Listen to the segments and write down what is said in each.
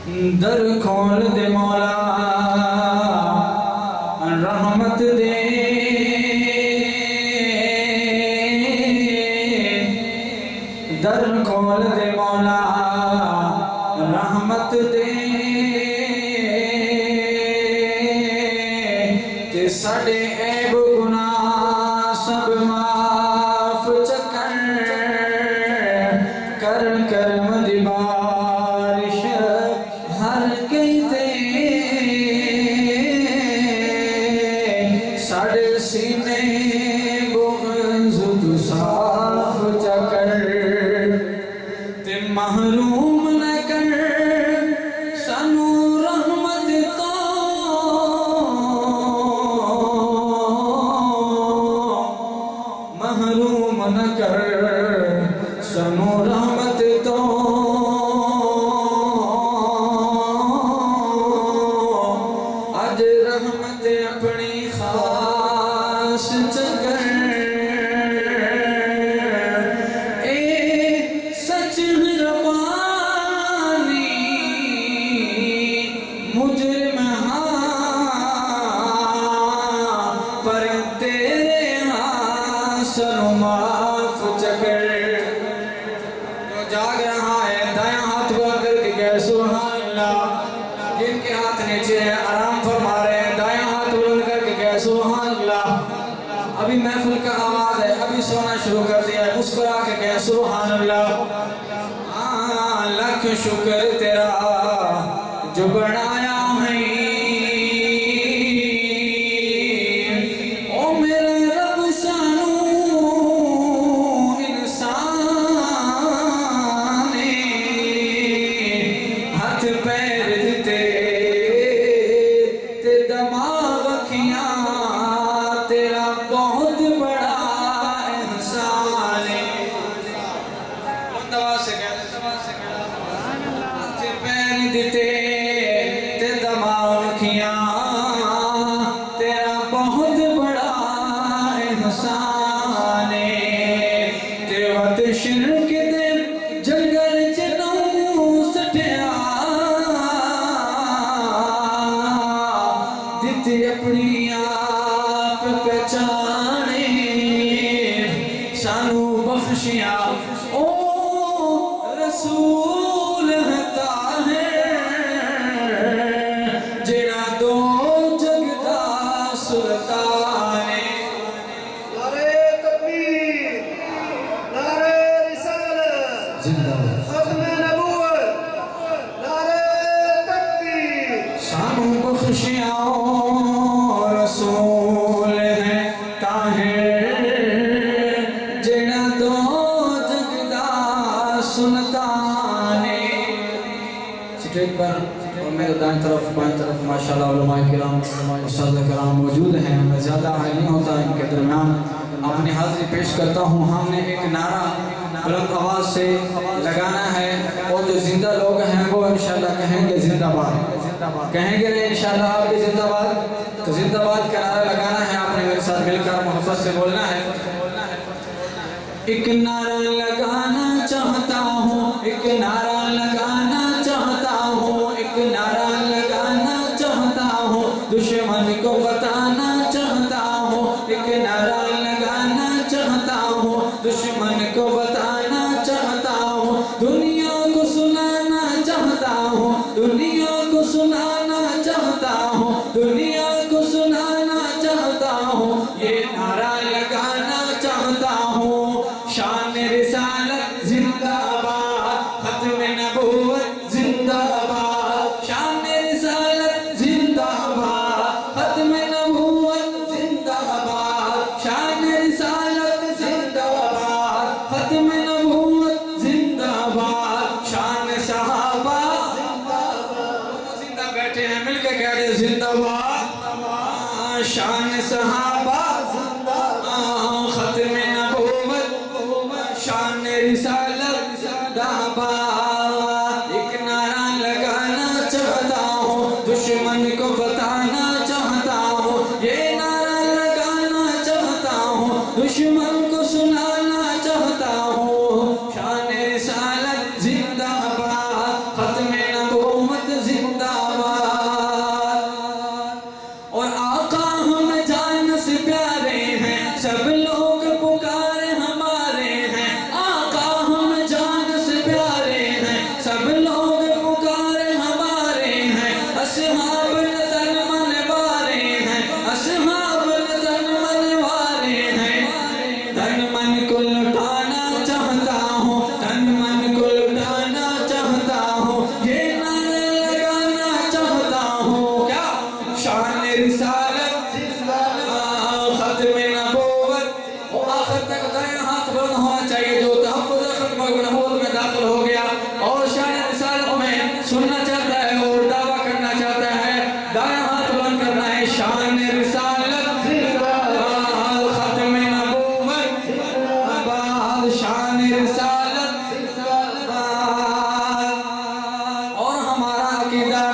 در کھول دے مولا رحمت دے در کھول دے مولا رحمت دے تے ساڑے عیب گناہ سب معاف چکر کر کرم دی بارش ہر گئی دے ساڑے سینے بغض تو صاف چکر تے محروم نہ کر سانو رحمت تو محروم نہ کر سانو رحمت تو آج رحمت اپنی خاص چکر اے سچ ربانی مجرم ہاں پر تیرے ہاں سنو معاف چکر جو جاگ رہا ہے دائیں ہاتھ بلند کر کے کہے سبحان اللہ جن کے ہاتھ نیچے ہیں آرام فرما رہے ہیں دائیں ہاتھ بلند کر کے کہے سبحان اللہ ابھی محفل کا آواز ہے ابھی سونا شروع کر دیا ہے مسکرا کے کہے سبحان اللہ لاکھ شکر تیرا جو بڑھایا ہے او میرے رب سانو انسان نے ہاتھ پیر دیتے تے دماغ کھیاں تیرا بہت بڑا احسان ہے دعا سے ہاتھ پیر دیتے تے دماغ کھیاں تیرا بہت بڑا احسان ہے تے وقت شرک دے جنگل چنوں سٹھیا دیتی اپنی آپ پہچانے سانو بخشیاں او رسول ہے جڑا دو جگ دا سلطان ہے نعرہ تکبیر نعرہ رسالت زندہ باد ختم نبوت نعرہ تکبیر سانو بخشیاں او رسول ہے طاہر جڑا دو جگ دا سلطان ہے سٹیج پر اور میرے دائیں طرف بائیں طرف ماشاءاللہ علماء کرام اساتذہ کرام موجود ہیں میں زیادہ آئے نہیں ہوتا ان کے درمیان اپنی حاضری پیش کرتا ہوں ہم نے ایک نعرہ بلند آواز سے لگانا ہے اور جو زندہ لوگ ہیں وہ انشاءاللہ کہیں گے زندہ باد کہیں گے انشاءاللہ آپ بھی زندہ باد تو زندہ باد کا نعرہ لگانا ہے آپ نے میرے ساتھ مل کر محبت سے بولنا ہے ایک نعرہ لگانا چاہتا ہوں ایک نعرہ لگانا چاہتا ہوں ایک نعرہ لگانا چاہتا ہوں دشمن کو بتانا چاہتا ہوں ایک نعرہ لگانا چاہتا ہوں دشمن کو بتانا چاہتا ہوں دنیا کو سنانا چاہتا ہوں دنیا کو سنانا چاہتا ہوں دنیا کو سنانا چاہتا ہوں یہ نعرہ لگانا چاہتا ہوں شان رسالت زندہ باد ختم نبوت زندہ باد شان رسالت زندہ باد ختم نبوت زندہ باد شان رسالت زندہ باد ختم نبوت زندہ باد شان صحابہ زندہ بیٹھے ہیں مل کے کہہ رہے زندہ باد شان صحابہ ختم نبوت شان رسالت زندہ باد ایک نعرہ لگانا چاہتا ہوں دشمن کو بتانا چاہتا ہوں یہ نعرہ لگانا چاہتا ہوں دشمن کو سنانا چاہتا ہوں شان رسالت زندہ باد ختم نبوت سننا چاہتا ہے اور دعویٰ کرنا چاہتا ہے دائیں ہاتھ بلند کرنا ہے شان رسالت بعد ختم نبوت بعد شان رسالت اور ہمارا عقیدہ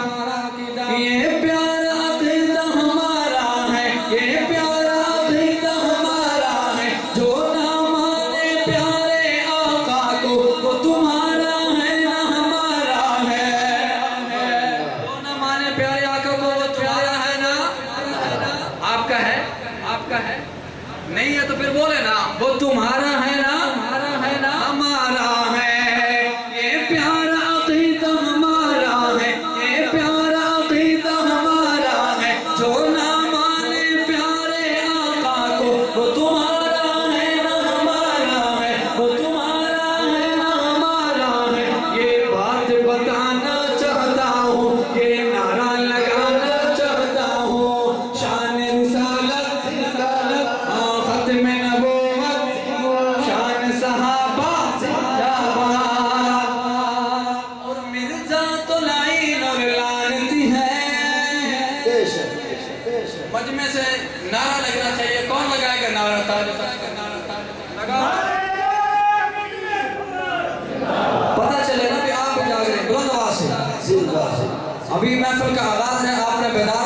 یہ پیارا عقیدہ ہمارا ہے یہ پیارا عقیدہ ہمارا ہے جو نہ مانے پیارے آقا کو وہ تمہارا ہے نہ ہمارا ہے جو نہ مانے پیارے آقا کو وہ تمہارا ہے نہ آپ کا ہے نہیں ہے تو پھر بولے نا وہ تمہارا ہے نا ہمارا ہے یہ پیارا عقیدہ ہمارا ہے یہ پیارا عقیدہ ہمارا ہے جو نہ مانے پیارے آقا کو وہ تمہارا ہے نہ ہمارا ہے وہ تمہارا ہے نہ ہمارا ہے یہ بات بتانا چاہتا ہوں یہ نعرہ لگانا چاہتا ہوں شان رسالت ختم نبوت شان صحابہ اور مرزا تو لائن اور لعنتی ہے مجمع سے نعرہ لگنا چاہیے کون لگائے گا نعرہ لگا پتہ چلے نا کہ آپ بھی جاگ رہے ہیں بلند آواز سے ابھی محفل کا آغاز ہے آپ نے بیدار